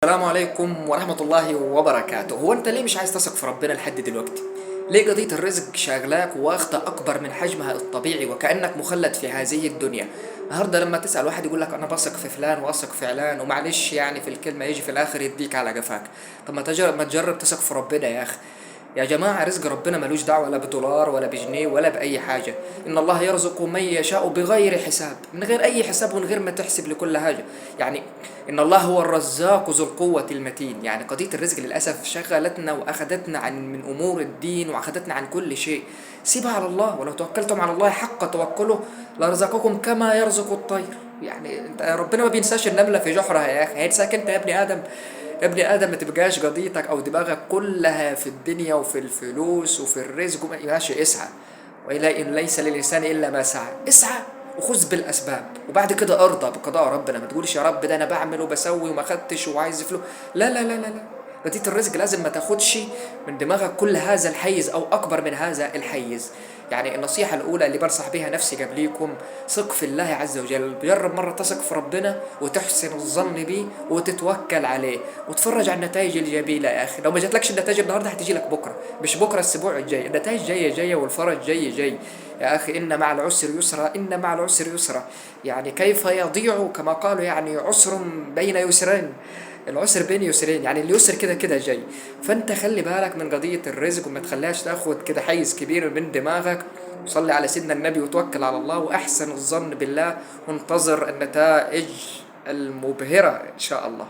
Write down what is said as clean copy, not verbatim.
السلام عليكم ورحمة الله وبركاته. هو انت ليه مش عايز تثق في ربنا لحد دلوقتي؟ ليه قضية الرزق شاغلاك واخدة اكبر من حجمها الطبيعي وكأنك مخلد في هذه الدنيا؟ النهارده لما تسأل واحد يقول لك انا بثق في فلان واثق في علان، ومعلش يعني في الكلمة يجي في الاخر يديك على قفاك. طب ما تجرب تثق في ربنا يا اخي. يا جماعة، رزق ربنا ملوش دعوة لا بدولار ولا بجنيه ولا بأي حاجة. إن الله يرزق من يشاء بغير حساب، من غير أي حساب ومن غير ما تحسب لكل حاجة. يعني إن الله هو الرزاق ذو القوة المتين. يعني قضية الرزق للأسف شغلتنا وأخذتنا من أمور الدين وأخذتنا عن كل شيء. سيبها على الله، ولو توكلتم على الله حق توكله لرزقكم كما يرزق الطير. يعني ربنا ما بينساش النملة في جحرها يا أخي، هينساك أنت يا ابن آدم؟ يا ابني ادم، ما تبقاش قضيتك او دماغك كلها في الدنيا وفي الفلوس وفي الرزق ماشي، اسعى. والى ان ليس للانسان الا ما سعى. اسعى وخذ بالاسباب، وبعد كده ارضى بقضاء ربنا. ما تقولش يا رب ده انا بعمل وبسوي وما خدتش وعايز فلوس. لا لا لا لا لا. قضية الرزق لازم ما تاخدش من دماغك كل هذا الحيز او اكبر من هذا الحيز. يعني النصيحة الأولى اللي بنصح بيها نفسي قبليكم: ثق في الله عز وجل. جرب مرة تثق في ربنا وتحسن الظن بيه وتتوكل عليه وتفرج على النتائج الجميلة. يا أخي لو ما جاتلكش النتائج النهاردة هتيجي لك بكرة، مش بكرة، الأسبوع الجاي. النتائج جاية جاية والفرج جاي جاي. يا أخي إن مع العسر يسرا، إن مع العسر يسرا. يعني كيف يضيع كما قالوا، يعني عسر بين يسرين. العسر بين يسرين، يعني اليسر كده كده جاي. فانت خلي بالك من قضية الرزق وما تخليهاش تاخد كده حيز كبير من دماغك. وصلي على سيدنا النبي وتوكل على الله واحسن الظن بالله، وانتظر النتائج المبهرة ان شاء الله.